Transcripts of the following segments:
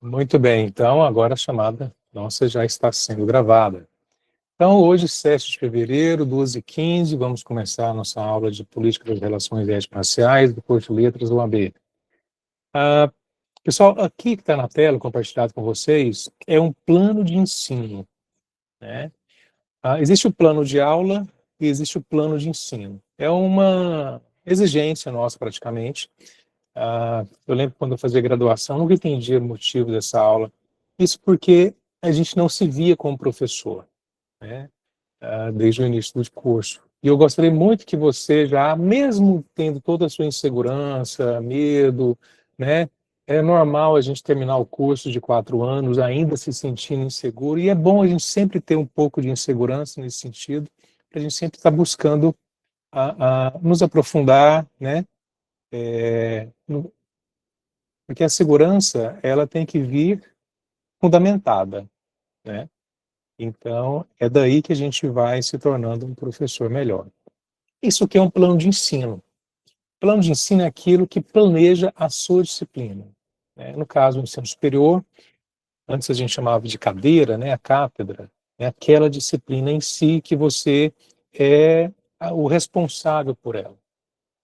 Muito bem, então agora a chamada nossa já está sendo gravada. Então, hoje, 7 de fevereiro, 12h15, vamos começar a nossa aula de Política das Relações Étnico-Raciais do curso de Letras UAB. Pessoal, aqui que está na tela, compartilhado com vocês, é um plano de ensino, né? Existe o plano de aula e existe o plano de ensino. É uma exigência nossa, praticamente. Eu lembro quando eu fazia graduação, nunca entendia o motivo dessa aula. Isso porque a gente não se via como professor, né? Desde o início do curso. E eu gostaria muito que você já, mesmo tendo toda a sua insegurança, medo, né? É normal a gente terminar o curso de 4 anos ainda se sentindo inseguro, e é bom a gente sempre ter um pouco de insegurança nesse sentido, para a gente sempre estar buscando nos aprofundar, né? Porque a segurança, ela tem que vir fundamentada, né? Então, é daí que a gente vai se tornando um professor melhor. Isso que é um plano de ensino. Plano de ensino é aquilo que planeja a sua disciplina, né? No caso, o ensino superior, antes a gente chamava de cadeira, né? A cátedra, é aquela disciplina em si que você é o responsável por ela.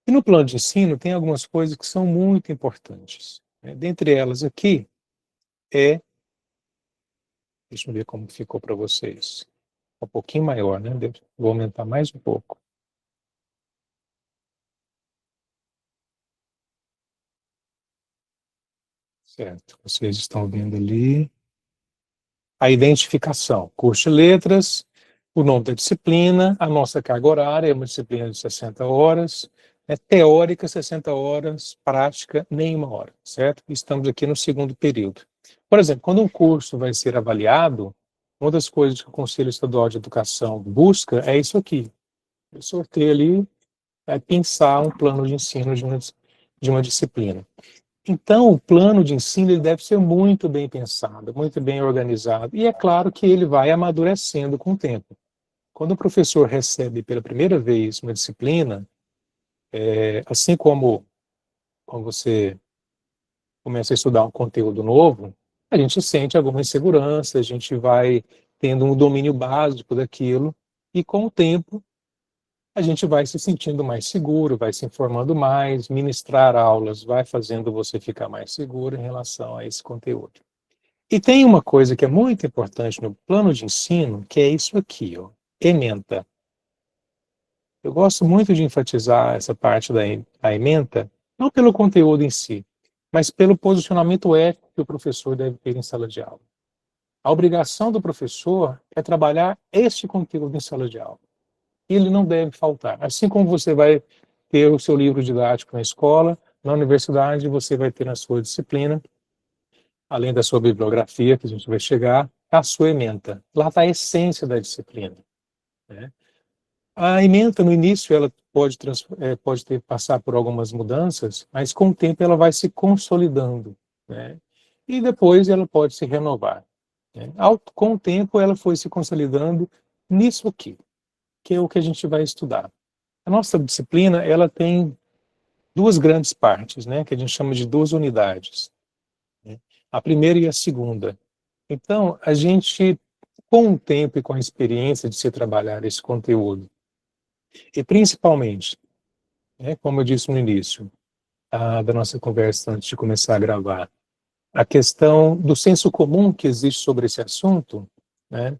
E no plano de ensino tem algumas coisas que são muito importantes, né? Dentre elas aqui é, deixa eu ver como ficou para vocês, um pouquinho maior, né? Vou aumentar mais um pouco. Certo, vocês estão vendo ali a identificação, curso de letras, o nome da disciplina, a nossa carga horária, é uma disciplina de 60 horas, teórica 60 horas, prática nenhuma hora, certo? Estamos aqui no segundo período. Por exemplo, quando um curso vai ser avaliado, uma das coisas que o Conselho Estadual de Educação busca é isso aqui. Eu sorteio ali, é pensar um plano de ensino de uma disciplina. Então, o plano de ensino ele deve ser muito bem pensado, muito bem organizado, e é claro que ele vai amadurecendo com o tempo. Quando o professor recebe pela primeira vez uma disciplina, assim como quando você começa a estudar um conteúdo novo, a gente sente alguma insegurança, a gente vai tendo um domínio básico daquilo, e com o tempo a gente vai se sentindo mais seguro, vai se informando mais, ministrar aulas vai fazendo você ficar mais seguro em relação a esse conteúdo. E tem uma coisa que é muito importante no plano de ensino, que é isso aqui, ó, ementa. Eu gosto muito de enfatizar essa parte da ementa, não pelo conteúdo em si, mas pelo posicionamento ético que o professor deve ter em sala de aula. A obrigação do professor é trabalhar este conteúdo em sala de aula. Ele não deve faltar. Assim como você vai ter o seu livro didático na escola, na universidade você vai ter na sua disciplina, além da sua bibliografia, que a gente vai chegar, a sua ementa. Lá está a essência da disciplina, né? A ementa, no início, ela pode passar por algumas mudanças, mas com o tempo ela vai se consolidando, né? E depois ela pode se renovar, né? Com o tempo ela foi se consolidando nisso aqui, que é o que a gente vai estudar. A nossa disciplina, ela tem duas grandes partes, né? Que a gente chama de duas unidades, né? A primeira e a segunda. Então, a gente, com o tempo e com a experiência de se trabalhar esse conteúdo, e principalmente, né, como eu disse no início da nossa conversa antes de começar a gravar, a questão do senso comum que existe sobre esse assunto, né,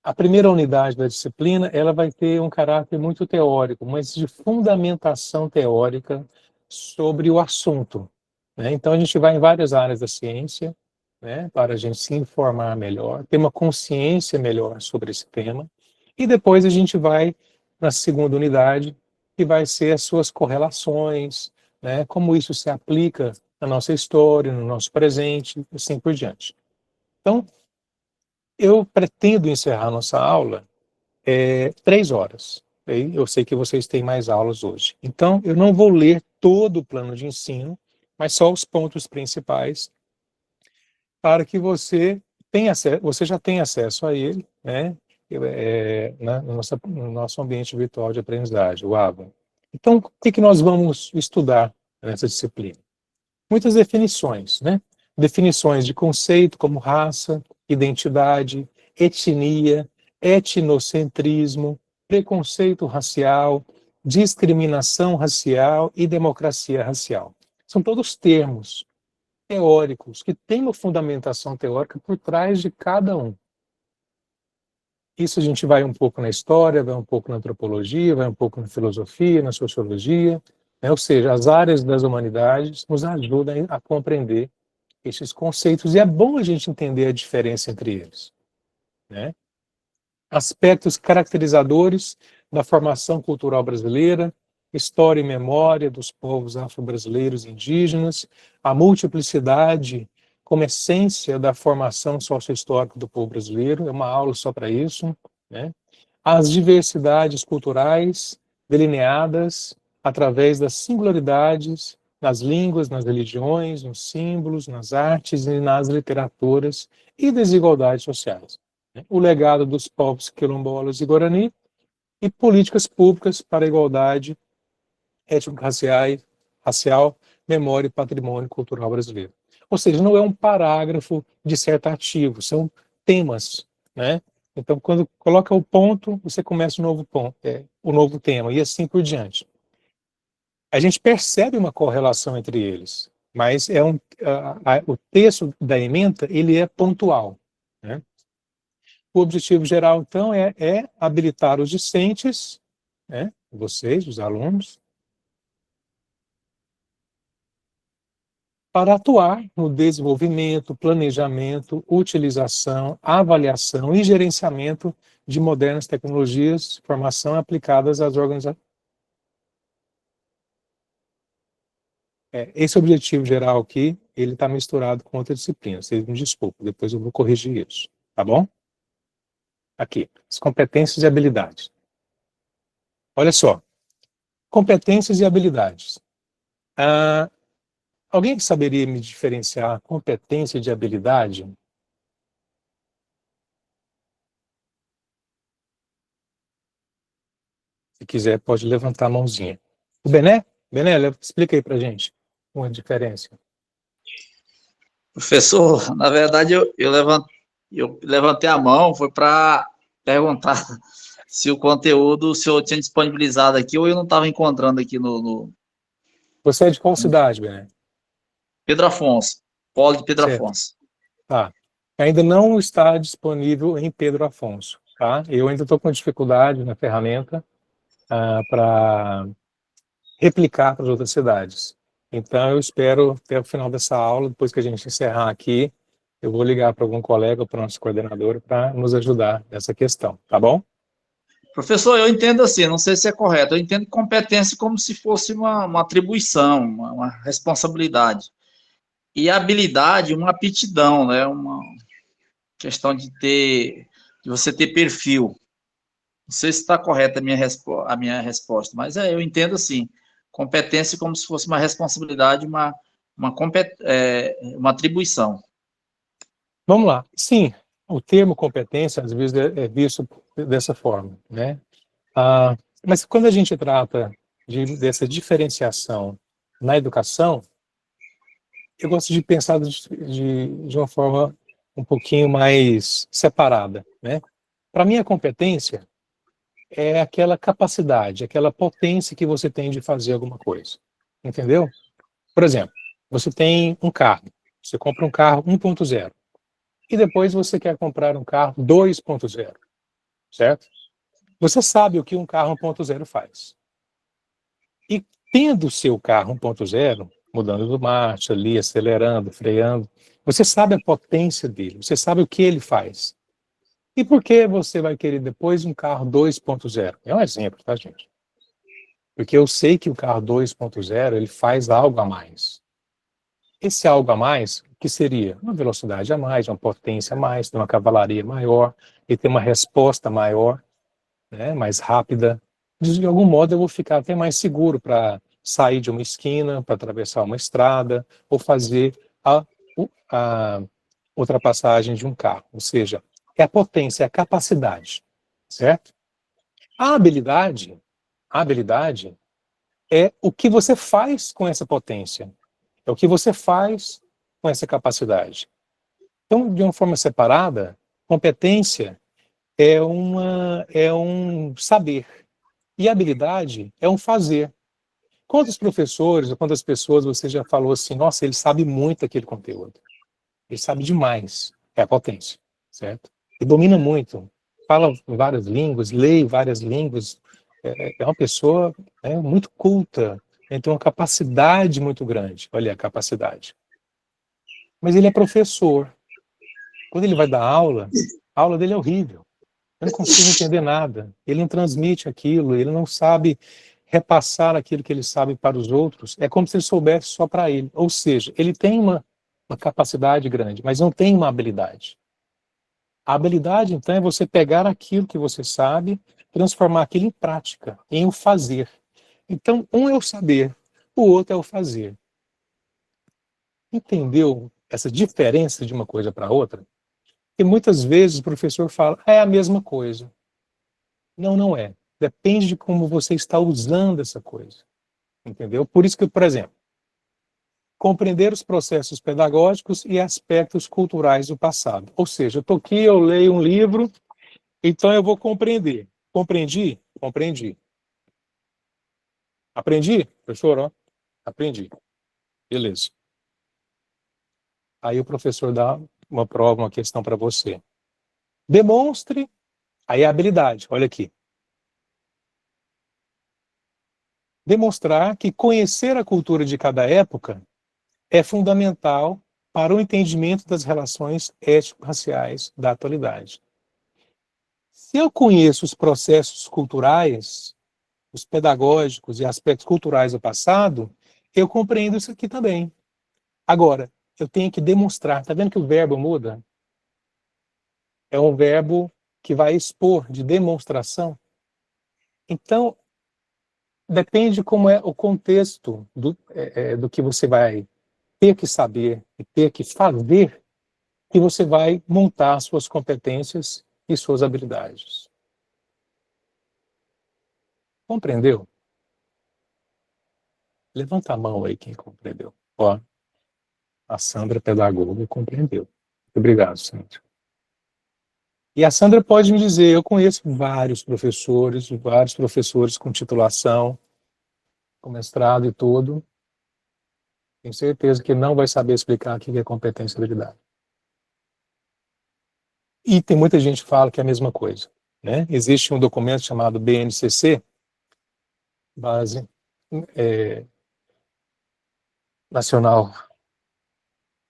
a primeira unidade da disciplina ela vai ter um caráter muito teórico, mas de fundamentação teórica sobre o assunto, né? Então, a gente vai em várias áreas da ciência, né, para a gente se informar melhor, ter uma consciência melhor sobre esse tema, e depois a gente vai para a segunda unidade, que vai ser as suas correlações, né, como isso se aplica na nossa história, no nosso presente, e assim por diante. Então, eu pretendo encerrar a nossa aula 3 horas. Eu sei que vocês têm mais aulas hoje. Então, eu não vou ler todo o plano de ensino, mas só os pontos principais, para que você já tenha acesso a ele, né, no nosso ambiente virtual de aprendizagem, o AVA. Então, o que nós vamos estudar nessa disciplina? muitas definições, né? Definições de conceito como raça, identidade, etnia, etnocentrismo, preconceito racial, discriminação racial e democracia racial. São todos termos teóricos que têm uma fundamentação teórica por trás de cada um. Isso a gente vai um pouco na história, vai um pouco na antropologia, vai um pouco na filosofia, na sociologia, né? Ou seja, as áreas das humanidades nos ajudam a compreender esses conceitos e é bom a gente entender a diferença entre eles, né? Aspectos caracterizadores da formação cultural brasileira, história e memória dos povos afro-brasileiros e indígenas, a multiplicidade como essência da formação sociohistórica do povo brasileiro, é uma aula só para isso, né? As diversidades culturais delineadas através das singularidades nas línguas, nas religiões, nos símbolos, nas artes e nas literaturas e desigualdades sociais. O legado dos povos quilombolas e guarani e políticas públicas para a igualdade étnico-racial, memória e patrimônio cultural brasileiro. Ou seja, não é um parágrafo dissertativo, são temas, né? Então, quando coloca o ponto, você começa o novo ponto, o novo tema, e assim por diante. A gente percebe uma correlação entre eles, mas o texto da ementa, ele é pontual, né? O objetivo geral, então, é habilitar os discentes, né, vocês, os alunos, para atuar no desenvolvimento, planejamento, utilização, avaliação e gerenciamento de modernas tecnologias de formação aplicadas às organizações. Esse objetivo geral aqui, ele está misturado com outra disciplina. Vocês me desculpem, depois eu vou corrigir isso, tá bom? Aqui, as competências e habilidades. Olha só, competências e habilidades. Alguém que saberia me diferenciar competência de habilidade? Se quiser, pode levantar a mãozinha. O Bené? Bené, explica aí pra gente uma diferença. Professor, na verdade, eu levantei a mão, foi para perguntar se o conteúdo o senhor tinha disponibilizado aqui ou eu não estava encontrando aqui no Você é de qual cidade, Bené? Pedro Afonso, Polo de Pedro Certo. Afonso. Tá. Ainda não está disponível em Pedro Afonso, tá? Eu ainda estou com dificuldade na ferramenta para replicar para as outras cidades. Então, eu espero até o final dessa aula, depois que a gente encerrar aqui, eu vou ligar para algum colega ou para a nossa coordenadora para nos ajudar nessa questão, tá bom? Professor, eu entendo assim, não sei se é correto, eu entendo competência como se fosse uma atribuição, uma responsabilidade. E habilidade, uma aptidão, né? Uma questão de você ter perfil. Não sei se está correta a minha resposta, mas eu entendo assim, competência como se fosse uma responsabilidade, uma atribuição. Vamos lá. Sim, o termo competência às vezes é visto dessa forma, né? Mas quando a gente trata dessa diferenciação na educação, eu gosto de pensar de uma forma um pouquinho mais separada, né? Para mim, a competência é aquela capacidade, aquela potência que você tem de fazer alguma coisa, entendeu? Por exemplo, você tem um carro, você compra um carro 1.0 e depois você quer comprar um carro 2.0, certo? Você sabe o que um carro 1.0 faz. E tendo o seu carro 1.0, mudando do marcha ali, acelerando, freando, você sabe a potência dele, você sabe o que ele faz. E por que você vai querer depois um carro 2.0? É um exemplo, tá, gente? Porque eu sei que o carro 2.0 ele faz algo a mais. Esse algo a mais, o que seria? Uma velocidade a mais, uma potência a mais, uma cavalaria maior, e ter uma resposta maior, né, mais rápida. De algum modo eu vou ficar até mais seguro para sair de uma esquina, para atravessar uma estrada, ou fazer a ultrapassagem de um carro. Ou seja, é a potência, é a capacidade, certo? A habilidade é o que você faz com essa potência. É o que você faz com essa capacidade. Então, de uma forma separada, competência é um saber e habilidade é um fazer. Quantos professores ou quantas pessoas você já falou assim, nossa, ele sabe muito aquele conteúdo. Ele sabe demais. É a potência, certo? E domina muito. Fala várias línguas, lê várias línguas. É uma pessoa muito culta. Ele tem uma capacidade muito grande. Olha a capacidade. Mas ele é professor. Quando ele vai dar aula, a aula dele é horrível. Eu não consigo entender nada. Ele não transmite aquilo, ele não sabe repassar aquilo que ele sabe para os outros. É como se ele soubesse só para ele. Ou seja, ele tem uma capacidade grande, mas não tem uma habilidade. A habilidade, então, é você pegar aquilo que você sabe, transformar aquilo em prática, em o fazer. Então, um é o saber, o outro é o fazer. Entendeu essa diferença de uma coisa para outra? E muitas vezes o professor fala, é a mesma coisa. Não, não é. Depende de como você está usando essa coisa. Entendeu? Por isso que, por exemplo, compreender os processos pedagógicos e aspectos culturais do passado. Ou seja, eu estou aqui, eu leio um livro, então eu vou compreender. Compreendi? Compreendi. Aprendi? Professor, ó, aprendi. Beleza. Aí o professor dá uma prova, uma questão para você. Demonstre, aí a habilidade, olha aqui. Demonstrar que conhecer a cultura de cada época é fundamental para o entendimento das relações étnico-raciais da atualidade. Se eu conheço os processos culturais, os pedagógicos e aspectos culturais do passado, eu compreendo isso aqui também. Agora, eu tenho que demonstrar. Está vendo que o verbo muda? É um verbo que vai expor, de demonstração. Então, depende como é o contexto do que você vai ter que saber e ter que fazer, que você vai montar suas competências e suas habilidades. Compreendeu? Levanta a mão aí quem compreendeu. Ó, a Sandra, pedagoga, compreendeu. Muito obrigado, Sandra. E a Sandra pode me dizer, eu conheço vários professores com titulação, com mestrado e tudo. Tenho certeza que não vai saber explicar o que é competência e habilidade. E tem muita gente que fala que é a mesma coisa. Né? Existe um documento chamado BNCC, Base Nacional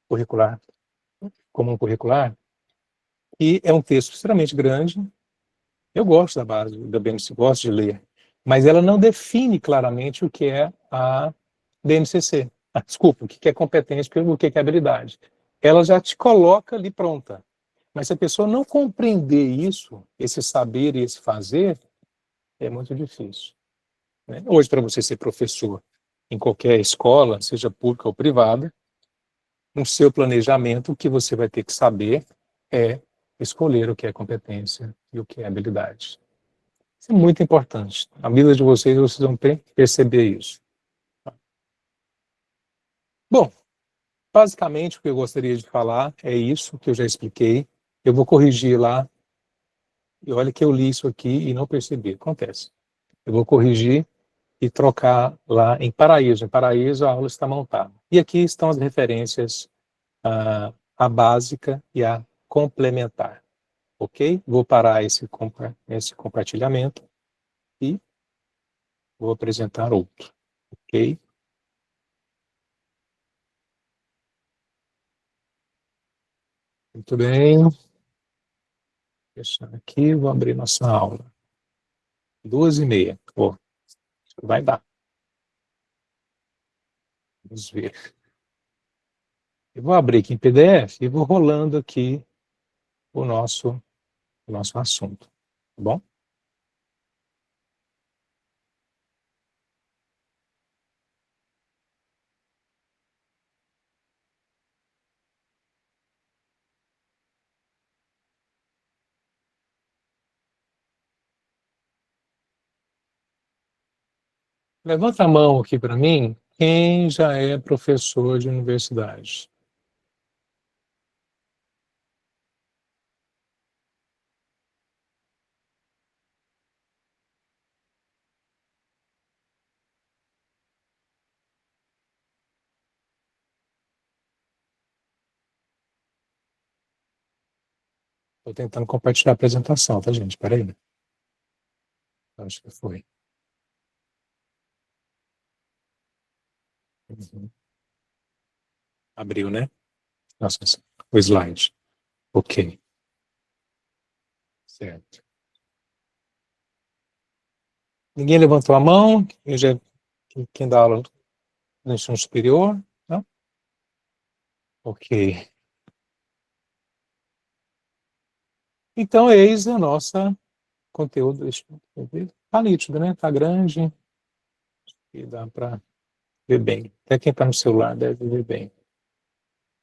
Curricular, Comum Curricular, e é um texto extremamente grande. Eu gosto da base da BNCC, gosto de ler, mas ela não define claramente o que é a BNCC. Desculpa, o que é competência e o que é habilidade. Ela já te coloca ali pronta. Mas se a pessoa não compreender isso, esse saber e esse fazer, é muito difícil. Né? Hoje, para você ser professor em qualquer escola, seja pública ou privada, no seu planejamento, o que você vai ter que saber é escolher o que é competência e o que é habilidade. Isso é muito importante. Na vida de vocês vão perceber isso. Bom, basicamente o que eu gostaria de falar é isso que eu já expliquei. Eu vou corrigir lá. E olha que eu li isso aqui e não percebi. Acontece. Eu vou corrigir e trocar lá em Paraíso. Em Paraíso a aula está montada. E aqui estão as referências, a básica e a complementar. Ok? Vou parar esse compartilhamento e vou apresentar outro. Ok? Muito bem. Fechando aqui, vou abrir nossa aula. 2h30. Oh, vai dar. Vamos ver. Eu vou abrir aqui em PDF e vou rolando aqui o nosso assunto. Tá bom? Levanta a mão aqui para mim Quem já é professor de universidade? Estou tentando compartilhar a apresentação, tá, gente? Espera aí. Acho que foi. Uhum. Abriu, né? Nossa, o slide. Ok, certo. Ninguém levantou a mão? Quem dá aula no ensino superior? Não? Ok. Então, eis a nossa conteúdo. Deixa eu ver. Tá nítido, né? Tá grande e dá para ver bem. Até quem está no celular deve ver bem.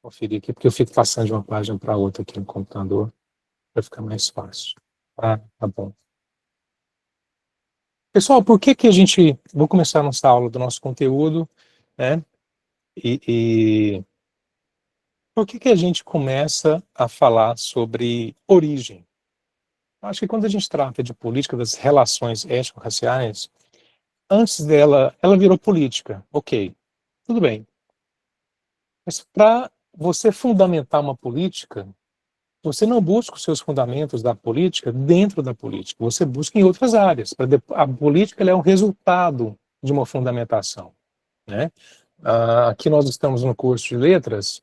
Vou conferir aqui, porque eu fico passando de uma página para outra aqui no computador, para ficar mais fácil. Tá bom. Pessoal, por que que a gente... Vou começar a nossa aula do nosso conteúdo, né? E por que que a gente começa a falar sobre origem? Acho que quando a gente trata de política das relações étnico-raciais, antes dela, ela virou política. Ok, tudo bem. Mas para você fundamentar uma política, você não busca os seus fundamentos da política dentro da política, você busca em outras áreas. A política ela é um resultado de uma fundamentação, né? Aqui nós estamos no curso de letras,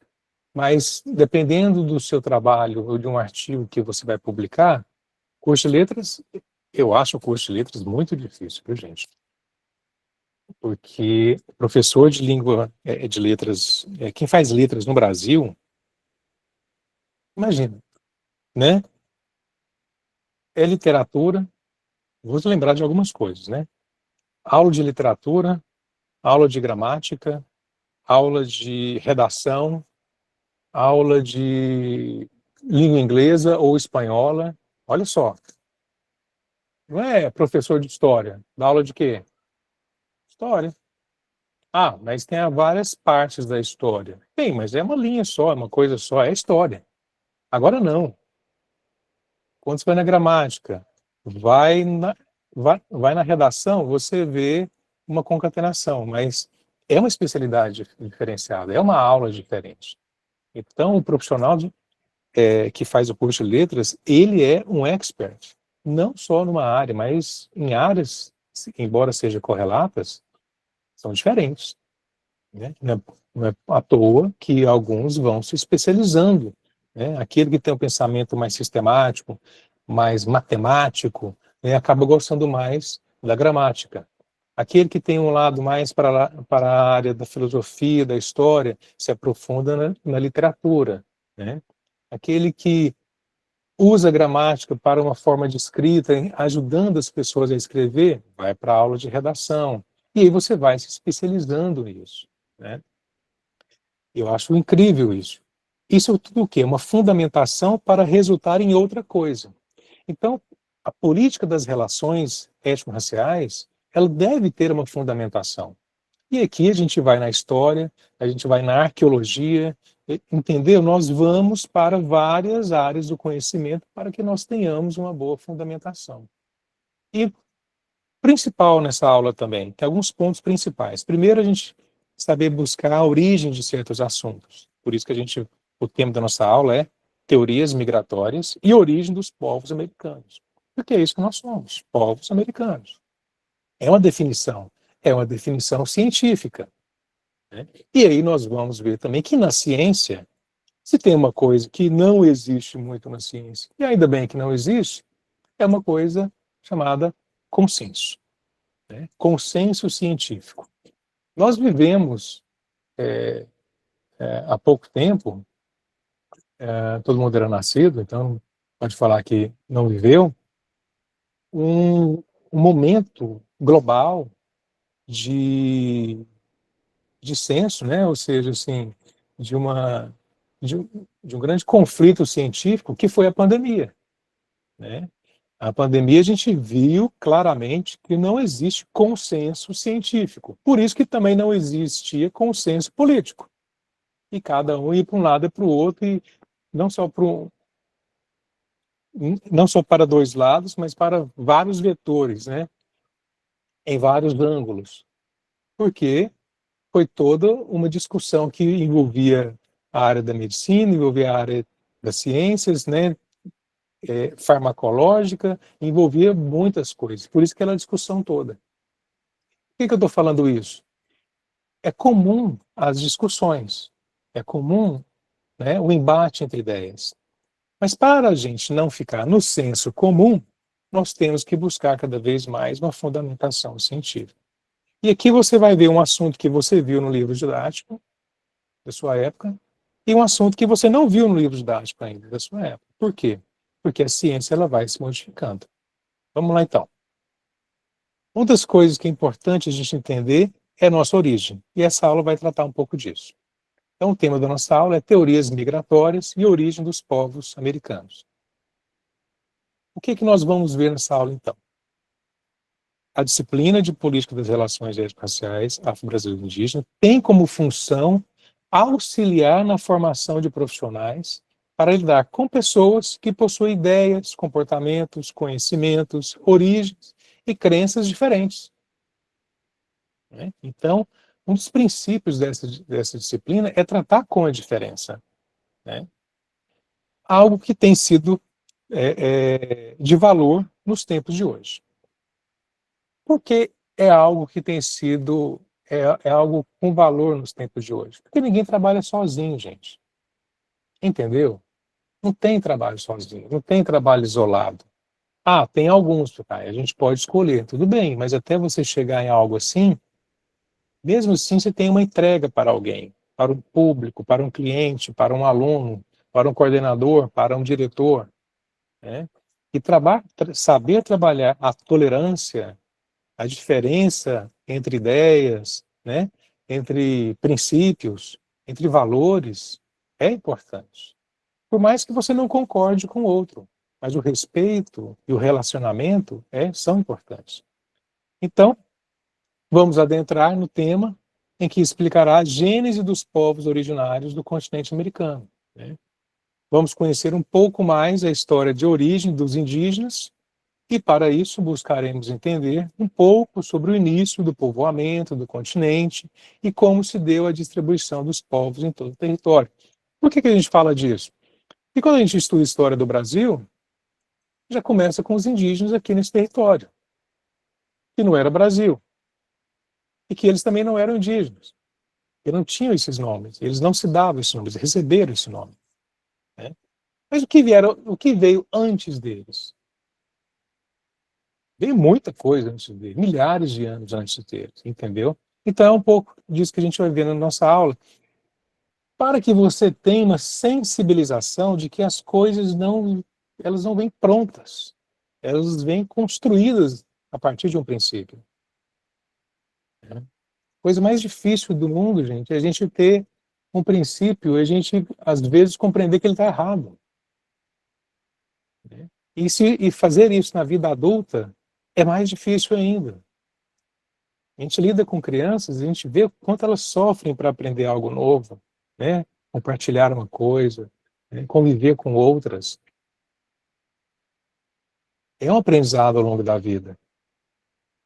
mas dependendo do seu trabalho ou de um artigo que você vai publicar, curso de letras, eu acho o curso de letras muito difícil, viu, gente? Porque professor de língua, de letras, quem faz letras no Brasil, imagina, né? É literatura, vou lembrar de algumas coisas, né? Aula de literatura, aula de gramática, aula de redação, aula de língua inglesa ou espanhola. Olha só, não é professor de história, dá aula de quê? História. Ah, mas tem várias partes da história. Tem, mas é uma linha só, é uma coisa só, é história. Agora não. Quando você vai na gramática, vai na, vai na redação, você vê uma concatenação, mas é uma especialidade diferenciada, é uma aula diferente. Então, o profissional que faz o curso de letras, ele é um expert, não só numa área, mas em áreas, embora sejam correlatas, são diferentes. Né? Não é à toa que alguns vão se especializando. Né? Aquele que tem um pensamento mais sistemático, mais matemático, né, acaba gostando mais da gramática. Aquele que tem um lado mais para a área da filosofia, da história, se aprofunda na literatura. Né? Aquele que usa a gramática para uma forma de escrita, ajudando as pessoas a escrever, vai para a aula de redação. E aí você vai se especializando nisso. Né? Eu acho incrível isso. Isso é tudo o quê? Uma fundamentação para resultar em outra coisa. Então, a política das relações étnico-raciais, ela deve ter uma fundamentação. E aqui a gente vai na história, a gente vai na arqueologia, entendeu? Nós vamos para várias áreas do conhecimento para que nós tenhamos uma boa fundamentação. E principal nessa aula também, tem alguns pontos principais. Primeiro, a gente saber buscar a origem de certos assuntos. Por isso que o tema da nossa aula é teorias migratórias e origem dos povos americanos. Porque é isso que nós somos, povos americanos. É uma definição científica. Né? E aí nós vamos ver também que na ciência, se tem uma coisa que não existe muito na ciência, e ainda bem que não existe, é uma coisa chamada consenso. Né? Consenso científico. Nós vivemos, há pouco tempo, todo mundo era nascido, então pode falar que não viveu, um, um momento global de, de senso, né? Ou seja, assim, de, uma, de, um, de um grande conflito científico que foi a pandemia. Né? A pandemia, a gente viu claramente que não existe consenso científico. Por isso que também não existia consenso político. E cada um ia para um lado e para o outro, e não só não só para dois lados, mas para vários vetores, né? Em vários ângulos. Porque foi toda uma discussão que envolvia a área da medicina, envolvia a área das ciências, né? Farmacológica, envolvia muitas coisas. Por isso que aquela discussão toda. Por que eu estou falando isso? É comum as discussões, é comum, né, o embate entre ideias. Mas para a gente não ficar no senso comum, nós temos que buscar cada vez mais uma fundamentação científica. E aqui você vai ver um assunto que você viu no livro didático da sua época e um assunto que você não viu no livro didático ainda da sua época. Por quê? Porque a ciência ela vai se modificando. Vamos lá então. Uma das coisas que é importante a gente entender é a nossa origem, e essa aula vai tratar um pouco disso. Então, o tema da nossa aula é teorias migratórias e origem dos povos americanos. O que nós vamos ver nessa aula, então? A disciplina de política das relações étnico-raciais afro-brasileiras indígenas tem como função auxiliar na formação de profissionais para lidar com pessoas que possuem ideias, comportamentos, conhecimentos, origens e crenças diferentes. Então, um dos princípios dessa disciplina é tratar com a diferença. Né? Algo que tem sido de valor nos tempos de hoje. Por que é algo que tem sido algo com valor nos tempos de hoje? Porque ninguém trabalha sozinho, gente. Entendeu? Não tem trabalho sozinho, não tem trabalho isolado. Ah, tem alguns, tá? A gente pode escolher, tudo bem, mas até você chegar em algo assim, mesmo assim você tem uma entrega para alguém, para um público, para um cliente, para um aluno, para um coordenador, para um diretor. Né? E saber trabalhar a tolerância, a diferença entre ideias, né? Entre princípios, entre valores, é importante. Por mais que você não concorde com o outro, mas o respeito e o relacionamento são importantes. Então, vamos adentrar no tema em que explicará a gênese dos povos originários do continente americano. Né? Vamos conhecer um pouco mais a história de origem dos indígenas e, para isso, buscaremos entender um pouco sobre o início do povoamento do continente e como se deu a distribuição dos povos em todo o território. Por que a gente fala disso? Porque quando a gente estuda a história do Brasil, já começa com os indígenas aqui nesse território, que não era Brasil, e que eles também não eram indígenas. Eles não tinham esses nomes, eles não se davam esses nomes, receberam esse nome. Né? Mas o que veio antes deles? Veio muita coisa antes deles, milhares de anos antes deles, entendeu? Então é um pouco disso que a gente vai ver na nossa aula, para que você tenha uma sensibilização de que as coisas elas não vêm prontas, elas vêm construídas a partir de um princípio. Né? A coisa mais difícil do mundo, gente, é a gente ter um princípio e a gente, às vezes, compreender que ele está errado. Né? E fazer isso na vida adulta é mais difícil ainda. A gente lida com crianças e a gente vê o quanto elas sofrem para aprender algo novo, né? Compartilhar uma coisa, né? Conviver com outras. É um aprendizado ao longo da vida.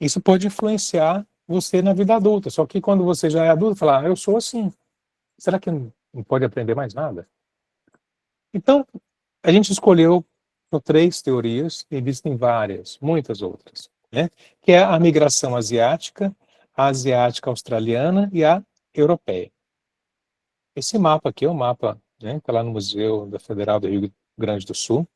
Isso pode influenciar você na vida adulta, só que quando você já é adulto, fala, eu sou assim. Será que não pode aprender mais nada? Então, a gente escolheu 3 teorias, existem várias, muitas outras, né? Que é a migração asiática, a asiática australiana e a europeia. Esse mapa aqui é um mapa, né, que está lá no Museu da Federal do Rio Grande do Sul.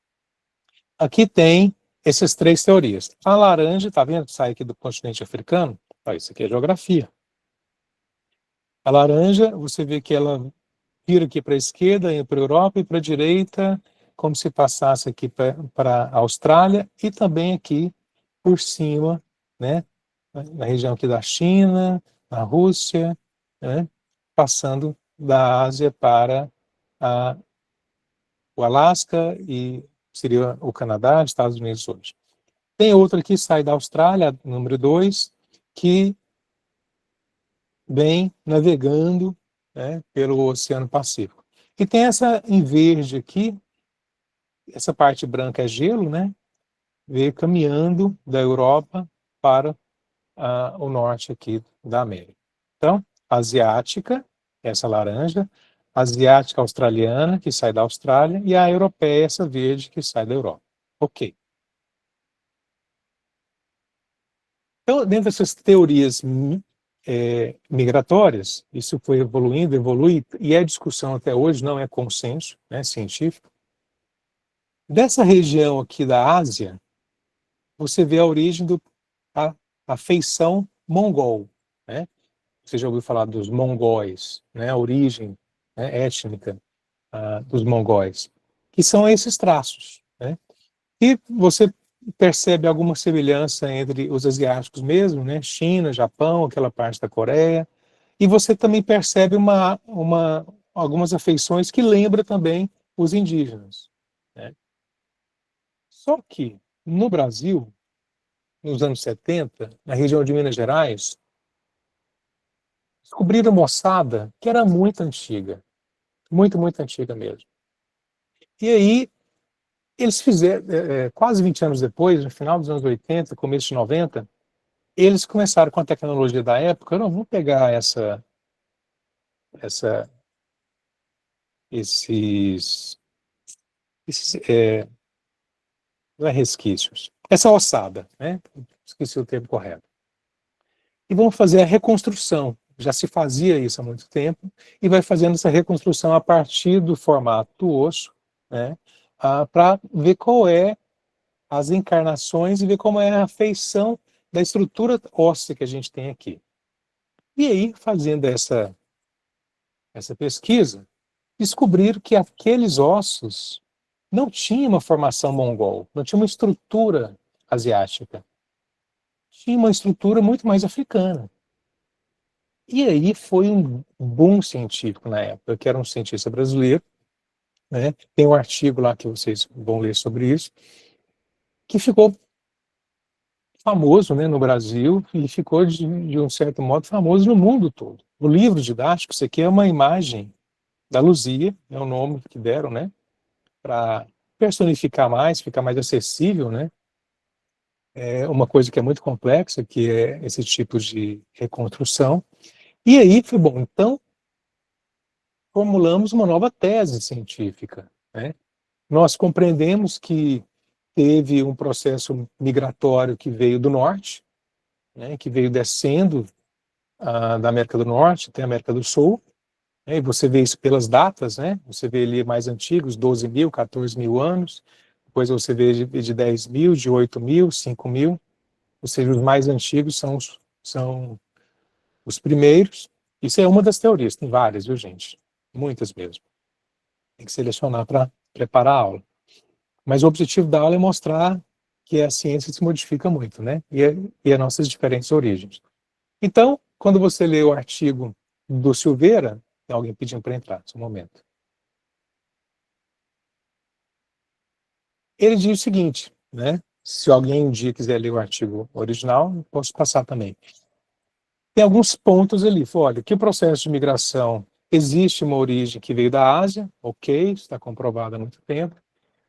Aqui tem essas 3 teorias. A laranja, tá vendo? Sai aqui do continente africano. Isso aqui é geografia. A laranja, você vê que ela vira aqui para a esquerda, para a Europa e para a direita, como se passasse aqui para a Austrália e também aqui por cima, né, na região aqui da China, na Rússia, né, passando da Ásia para o Alasca e seria o Canadá, Estados Unidos hoje. Tem outra que sai da Austrália, número 2, que vem navegando, né, pelo Oceano Pacífico. E tem essa em verde aqui, essa parte branca é gelo, né? Veio caminhando da Europa para o norte aqui da América. Então, asiática, essa laranja, asiática australiana, que sai da Austrália, e a europeia, essa verde, que sai da Europa. Ok. Então, dentro dessas teorias migratórias, isso foi evoluindo, evolui, e é discussão até hoje, não é consenso, né, científico. Dessa região aqui da Ásia, você vê a origem a feição mongol, né? Você já ouviu falar dos mongóis, né? A origem, né, étnica dos mongóis, que são esses traços, né? E você percebe alguma semelhança entre os asiáticos mesmo, né? China, Japão, aquela parte da Coreia, e você também percebe algumas afeições que lembram também os indígenas, né? Só que no Brasil, nos anos 70, na região de Minas Gerais, descobriram uma ossada que era muito antiga, muito, muito antiga mesmo. E aí, eles fizeram, quase 20 anos depois, no final dos anos 80, começo de 90, eles começaram com a tecnologia da época, não, vamos pegar essa, esses, não é resquícios, essa ossada, né? Esqueci o termo correto. E vamos fazer a reconstrução. Já se fazia isso há muito tempo, e vai fazendo essa reconstrução a partir do formato do osso, né? Para ver qual é as encarnações e ver como é a feição da estrutura óssea que a gente tem aqui. E aí, fazendo essa pesquisa, descobriram que aqueles ossos não tinham uma formação mongol, não tinha uma estrutura asiática, tinha uma estrutura muito mais africana. E aí foi um boom científico na época, que era um cientista brasileiro, né? Tem um artigo lá que vocês vão ler sobre isso, que ficou famoso, né, no Brasil, e ficou, de um certo modo, famoso no mundo todo. O livro didático, isso aqui é uma imagem da Luzia, é o nome que deram, né, para personificar mais, ficar mais acessível, né, é uma coisa que é muito complexa, que é esse tipo de reconstrução. E aí foi bom, então, formulamos uma nova tese científica, né? Nós compreendemos que teve um processo migratório que veio do norte, né, que veio descendo da América do Norte até a América do Sul, né, e você vê isso pelas datas, né, você vê ali mais antigos, 12 mil, 14 mil anos, depois você vê de 10 mil, de 8 mil, 5 mil, ou seja, os mais antigos são os primeiros. Isso é uma das teorias, tem várias, viu, gente? Muitas mesmo. Tem que selecionar para preparar a aula. Mas o objetivo da aula é mostrar que a ciência se modifica muito, né? E as nossas diferentes origens. Então, quando você lê o artigo do Silveira, tem alguém pedindo para entrar, só um momento. Ele diz o seguinte, né? Se alguém um dia quiser ler o artigo original, eu posso passar também. Tem alguns pontos ali. Olha, que o processo de migração existe uma origem que veio da Ásia, ok, está comprovado há muito tempo,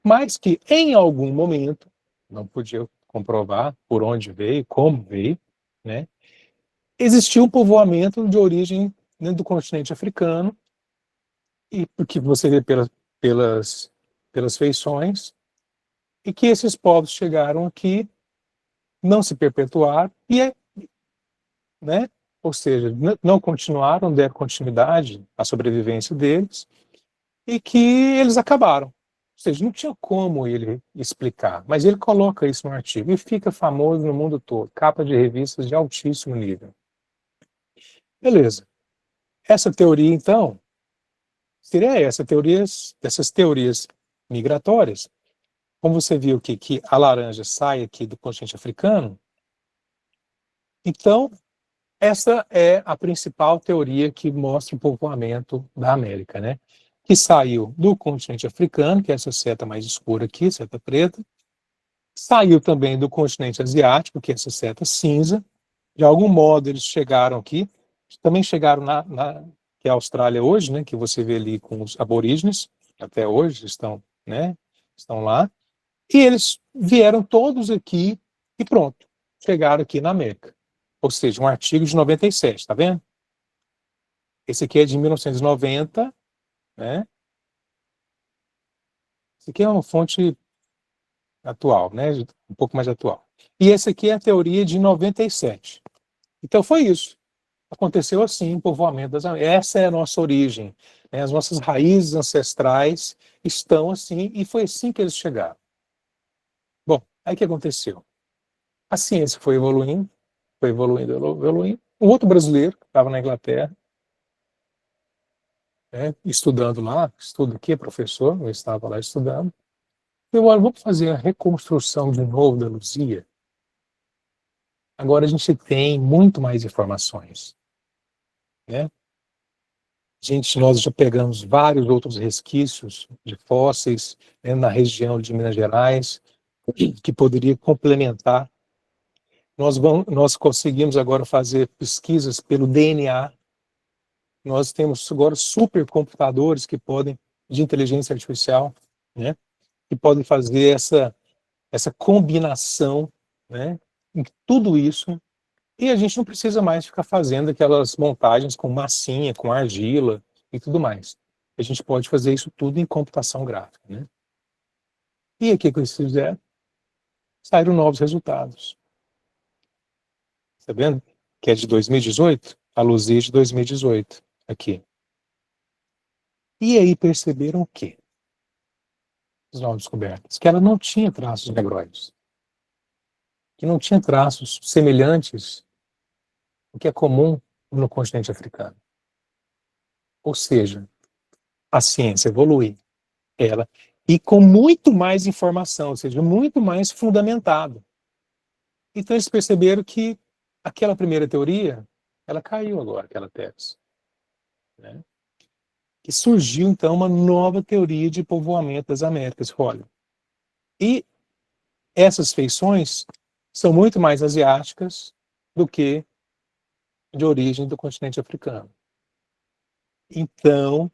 mas que em algum momento, não podia comprovar por onde veio, como veio, né? Existiu um povoamento de origem dentro do continente africano, e porque você vê pelas feições, e que esses povos chegaram aqui, não se perpetuaram, né? Ou seja, não continuaram, deram continuidade à sobrevivência deles, e que eles acabaram. Ou seja, não tinha como ele explicar, mas ele coloca isso no artigo e fica famoso no mundo todo, capa de revistas de altíssimo nível. Beleza. Essa teoria, então, seria dessas teorias migratórias. Como você viu que a laranja sai aqui do continente africano, então essa é a principal teoria que mostra o povoamento da América, né? Que saiu do continente africano, que é essa seta mais escura aqui, seta preta, saiu também do continente asiático, que é essa seta cinza. De algum modo eles chegaram aqui, também chegaram que é a Austrália hoje, né, que você vê ali com os aborígenes, até hoje estão, né, estão lá, e eles vieram todos aqui e pronto, chegaram aqui na América. Ou seja, um artigo de 97, tá vendo? Esse aqui é de 1990, né? Esse aqui é uma fonte atual, né, um pouco mais atual. E esse aqui é a teoria de 97. Então foi isso. Aconteceu assim, o povoamento das Américas. Essa é a nossa origem, né? As nossas raízes ancestrais estão assim, e foi assim que eles chegaram. Bom, aí o que aconteceu? A ciência foi evoluindo, evoluindo. Um outro brasileiro, que estava na Inglaterra, né, estudando lá, estudo aqui, professor, eu estava lá estudando, eu olha, vamos fazer a reconstrução de novo da Luzia. Agora a gente tem muito mais informações, né? Gente, nós já pegamos vários outros resquícios de fósseis, né, na região de Minas Gerais, que poderia complementar. Nós conseguimos agora fazer pesquisas pelo DNA. Nós temos agora supercomputadores de inteligência artificial, né, que podem fazer essa combinação, né, em tudo isso. E a gente não precisa mais ficar fazendo aquelas montagens com massinha, com argila e tudo mais. A gente pode fazer isso tudo em computação gráfica, né? E aqui que eles fizeram, saíram novos resultados. Está vendo? Que é de 2018, a Luzia de 2018, aqui. E aí perceberam o quê? As novas descobertas. Que ela não tinha traços negroides. Que não tinha traços semelhantes ao que é comum no continente africano. Ou seja, a ciência evolui, ela, e com muito mais informação, ou seja, muito mais fundamentado. Então eles perceberam que aquela primeira teoria, ela caiu agora, aquela tese, né? E surgiu então uma nova teoria de povoamento das Américas. Olha, e essas feições são muito mais asiáticas do que de origem do continente africano. Então,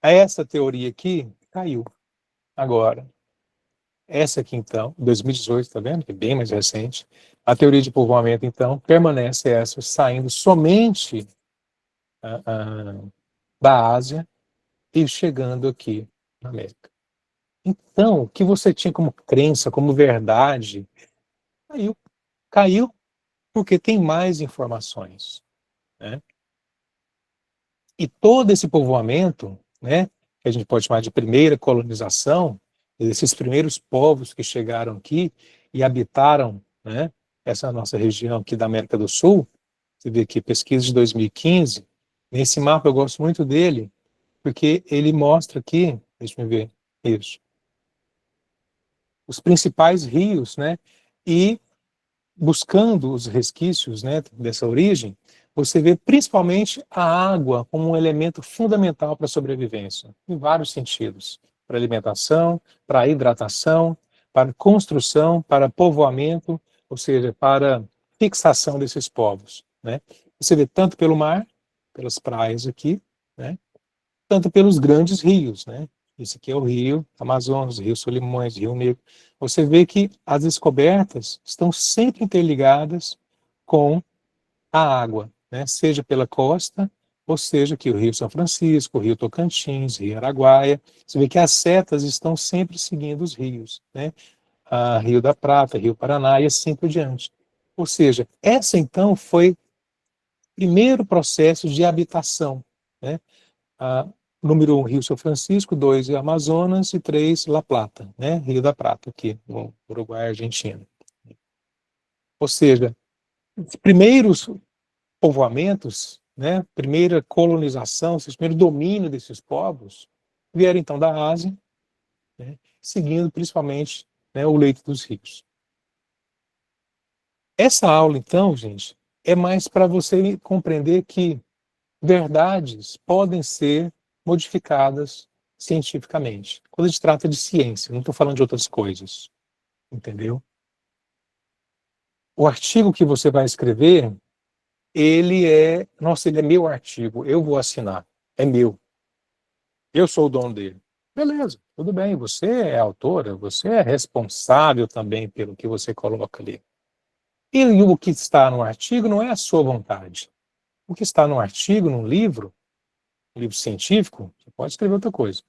essa teoria aqui caiu agora. Essa aqui, então, 2018, está vendo? Que é bem mais recente. A teoria de povoamento, então, permanece essa, saindo somente da Ásia e chegando aqui na América. Então, o que você tinha como crença, como verdade, caiu. Caiu porque tem mais informações, né? E todo esse povoamento, né, que a gente pode chamar de primeira colonização, esses primeiros povos que chegaram aqui e habitaram, né, essa nossa região aqui da América do Sul. Você vê aqui, pesquisa de 2015. Nesse mapa eu gosto muito dele, porque ele mostra aqui, deixa eu ver, isso, os principais rios, né, e buscando os resquícios, né, dessa origem, você vê principalmente a água como um elemento fundamental para a sobrevivência, em vários sentidos, para alimentação, para hidratação, para construção, para povoamento, ou seja, para fixação desses povos, né? Você vê tanto pelo mar, pelas praias aqui, né, tanto pelos grandes rios, né? Esse aqui é o Rio Amazonas, Rio Solimões, Rio Negro. Você vê que as descobertas estão sempre interligadas com a água, né? Seja pela costa, ou seja aqui o Rio São Francisco, o Rio Tocantins, Rio Araguaia. Você vê que as setas estão sempre seguindo os rios, né? Rio da Prata, Rio Paraná e assim por diante. Ou seja, essa então foi o primeiro processo de habitação, né? Número 1, Rio São Francisco, 2, Amazonas e 3, La Plata, né? Rio da Prata, aqui no Uruguai e Argentina. Ou seja, os primeiros povoamentos, né? Primeira colonização, esse primeiro domínio desses povos, vieram então da Ásia, né? Seguindo principalmente, né, o leito dos rios. Essa aula, então, gente, é mais para você compreender que verdades podem ser modificadas cientificamente. Quando a gente trata de ciência, não estou falando de outras coisas, entendeu? o artigo que você vai escrever, ele é meu artigo, eu vou assinar, é meu. Eu sou o dono dele. Beleza, tudo bem, você é autora, você é responsável também pelo que você coloca ali. E o que está no artigo não é a sua vontade. O que está no artigo, no livro, um livro científico, você pode escrever outra coisa,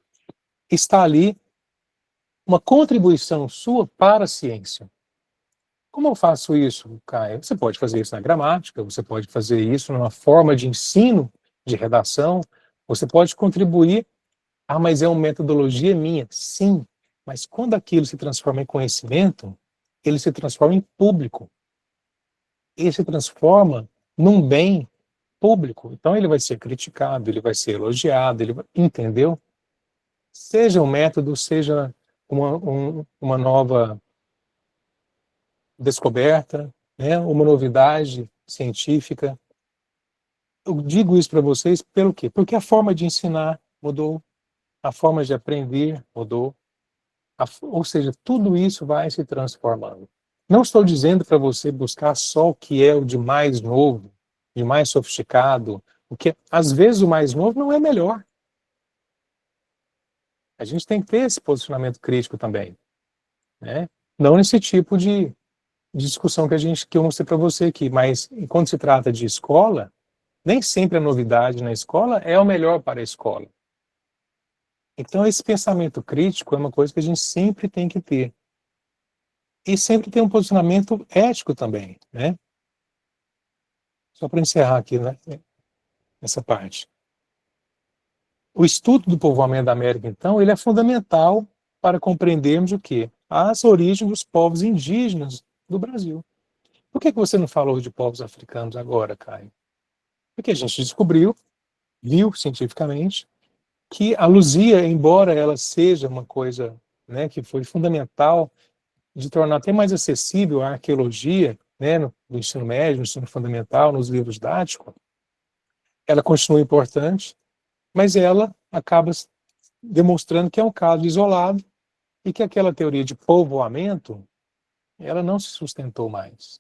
está ali uma contribuição sua para a ciência. Como eu faço isso, Caio? Você pode fazer isso na gramática, você pode fazer isso numa forma de ensino, de redação, você pode contribuir. Ah, mas é uma metodologia minha. Sim, mas quando aquilo se transforma em conhecimento, ele se transforma em público. Ele se transforma num bem público. Então ele vai ser criticado, ele vai ser elogiado, entendeu? Seja um método, seja uma nova descoberta, né? Uma novidade científica. Eu digo isso para vocês pelo quê? Porque a forma de ensinar mudou, a forma de aprender mudou. Ou seja, tudo isso vai se transformando. Não estou dizendo para você buscar só o que é o de mais novo, de mais sofisticado, porque às vezes o mais novo não é melhor. A gente tem que ter esse posicionamento crítico também, né? Não nesse tipo de discussão que eu mostrei para você aqui, mas quando se trata de escola, nem sempre a novidade na escola é o melhor para a escola. Então esse pensamento crítico é uma coisa que a gente sempre tem que ter. E sempre tem um posicionamento ético também, né? Só para encerrar aqui, né, essa parte. O estudo do povoamento da América, então, ele é fundamental para compreendermos o quê? As origens dos povos indígenas do Brasil. Por que você não falou de povos africanos agora, Caio? Porque a gente descobriu, viu cientificamente, que a Luzia, embora ela seja uma coisa, né, que foi fundamental de tornar até mais acessível a arqueologia, né, no ensino médio, no ensino fundamental, nos livros didáticos, ela continua importante, mas ela acaba demonstrando que é um caso isolado e que aquela teoria de povoamento, ela não se sustentou mais,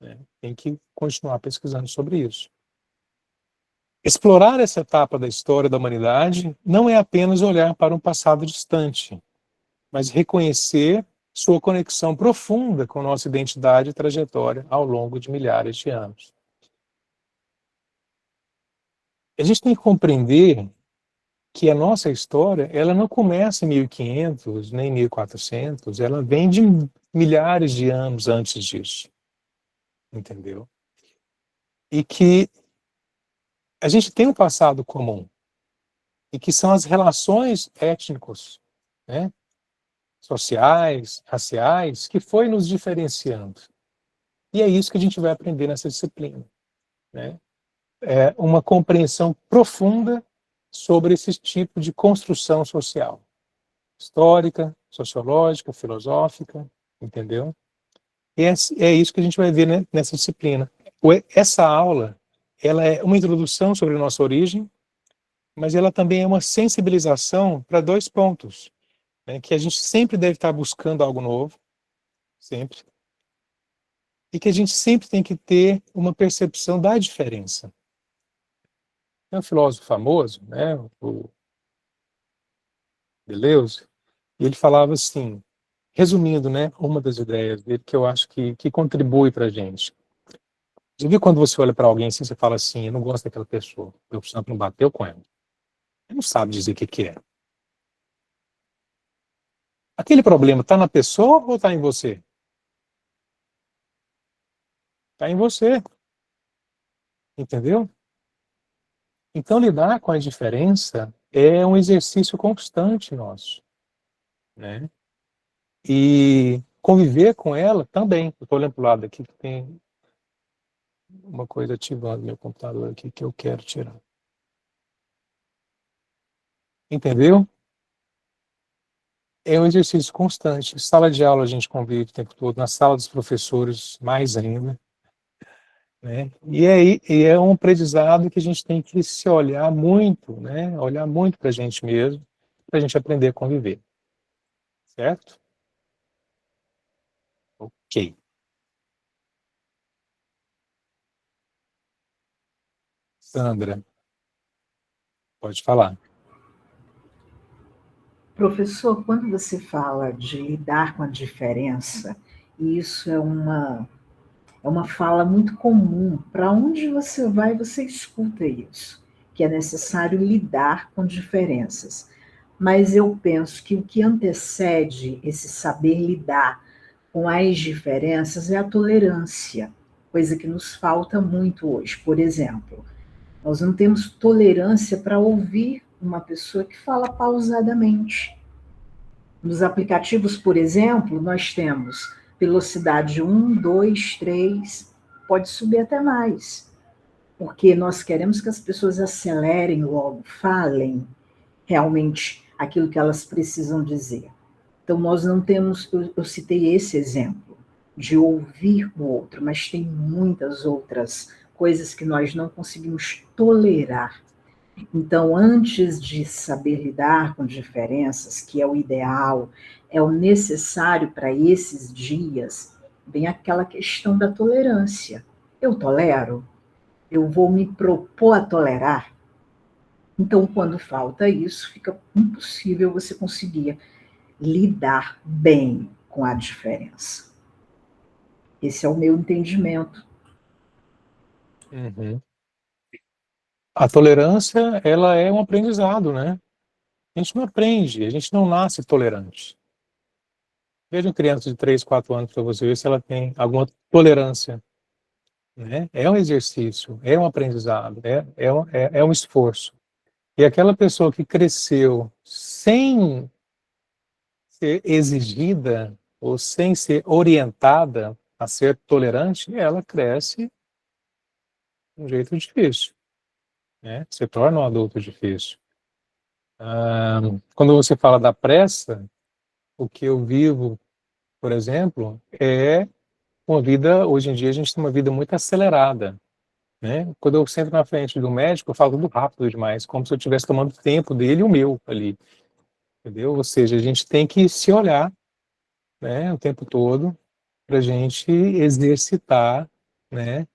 né? Tem que continuar pesquisando sobre isso. Explorar essa etapa da história da humanidade não é apenas olhar para um passado distante, mas reconhecer sua conexão profunda com nossa identidade e trajetória ao longo de milhares de anos. A gente tem que compreender que a nossa história, ela não começa em 1500, nem 1400, ela vem de milhares de anos antes disso, entendeu? E que a gente tem um passado comum, e que são as relações étnicos, né, sociais, raciais, que foi nos diferenciando. E é isso que a gente vai aprender nessa disciplina, né? É uma compreensão profunda sobre esse tipo de construção social, histórica, sociológica, filosófica, entendeu? E é isso que a gente vai ver, né, nessa disciplina. Essa aula, ela é uma introdução sobre a nossa origem, mas ela também é uma sensibilização para dois pontos, né, que a gente sempre deve estar buscando algo novo, sempre, e que a gente sempre tem que ter uma percepção da diferença. Tem um filósofo famoso, né, o Deleuze, e ele falava assim, resumindo, né, uma das ideias dele que eu acho que contribui para a gente. Já viu quando você olha para alguém assim, você fala assim, eu não gosto daquela pessoa, eu santo não bateu com ela. Ele não sabe dizer o que é. Aquele problema está na pessoa ou está em você? Está em você, entendeu? Então lidar com a diferença é um exercício constante nosso, né? E conviver com ela também. Eu estou olhando para o lado aqui que tem uma coisa ativando meu computador aqui que eu quero tirar. Entendeu? É um exercício constante. Sala de aula a gente convive o tempo todo, na sala dos professores mais ainda, né? E é um aprendizado que a gente tem que se olhar muito, né? Olhar muito para a gente mesmo, para a gente aprender a conviver, certo? Ok. Sandra, pode falar. Professor, quando você fala de lidar com a diferença, e isso é uma fala muito comum, para onde você vai, você escuta isso, que é necessário lidar com diferenças. Mas eu penso que o que antecede esse saber lidar com as diferenças é a tolerância, coisa que nos falta muito hoje. Por exemplo, nós não temos tolerância para ouvir uma pessoa que fala pausadamente. Nos aplicativos, por exemplo, nós temos velocidade 1, 2, 3, pode subir até mais, porque nós queremos que as pessoas acelerem logo, falem realmente aquilo que elas precisam dizer. Então, nós não temos, eu citei esse exemplo, de ouvir o outro, mas tem muitas outras coisas que nós não conseguimos tolerar. Então, antes de saber lidar com diferenças, que é o ideal, é o necessário para esses dias, vem aquela questão da tolerância. Eu tolero? Eu vou me propor a tolerar? Então, quando falta isso, fica impossível você conseguir lidar bem com a diferença. Esse é o meu entendimento. Uhum. A tolerância, ela é um aprendizado, né? A gente não aprende, a gente não nasce tolerante. Veja uma criança de 3, 4 anos para você ver se ela tem alguma tolerância, né? É um exercício, é um aprendizado, é um esforço. E aquela pessoa que cresceu sem ser exigida ou sem ser orientada a ser tolerante, ela cresce de um jeito difícil, né? Se torna um adulto difícil. Quando você fala da pressa, o que eu vivo, por exemplo, é uma vida, hoje em dia a gente tem uma vida muito acelerada, né? Quando eu sento na frente do médico, eu falo tudo rápido demais, como se eu estivesse tomando tempo dele e o meu ali, entendeu? Ou seja, a gente tem que se olhar, né, o tempo todo, para a gente exercitar, né,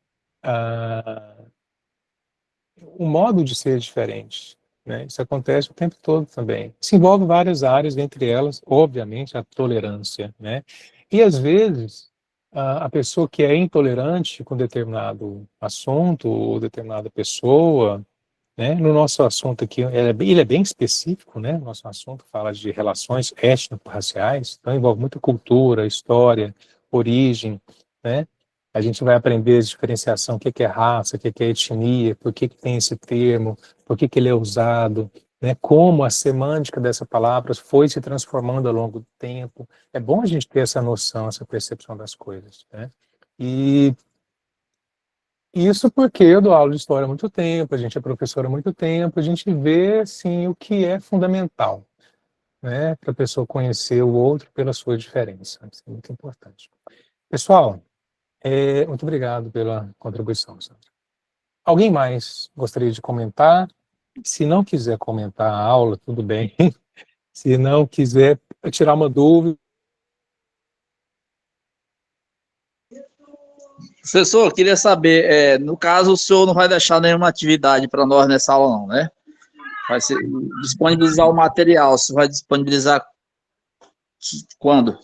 o modo de ser diferente, né? Isso acontece o tempo todo também. Se envolve várias áreas, entre elas, obviamente, a tolerância, né? E às vezes a pessoa que é intolerante com determinado assunto ou determinada pessoa, né? No nosso assunto aqui, ele é bem específico, né? Nosso assunto fala de relações étnico-raciais, então envolve muita cultura, história, origem, né? A gente vai aprender a diferenciação, o que é raça, o que é etnia, por que tem esse termo, por que ele é usado, né? Como a semântica dessa palavra foi se transformando ao longo do tempo. É bom a gente ter essa noção, essa percepção das coisas, né? E isso porque eu dou aula de história há muito tempo, a gente é professor há muito tempo, a gente vê, assim, o que é fundamental, né, para a pessoa conhecer o outro pela sua diferença. Isso é muito importante. Pessoal, muito obrigado pela contribuição, Sandra. Alguém mais gostaria de comentar? Se não quiser comentar a aula, tudo bem. Se não quiser tirar uma dúvida. Professor, eu queria saber, no caso, o senhor não vai deixar nenhuma atividade para nós nessa aula, não, né? Vai ser, disponibilizar o material, você vai disponibilizar quando?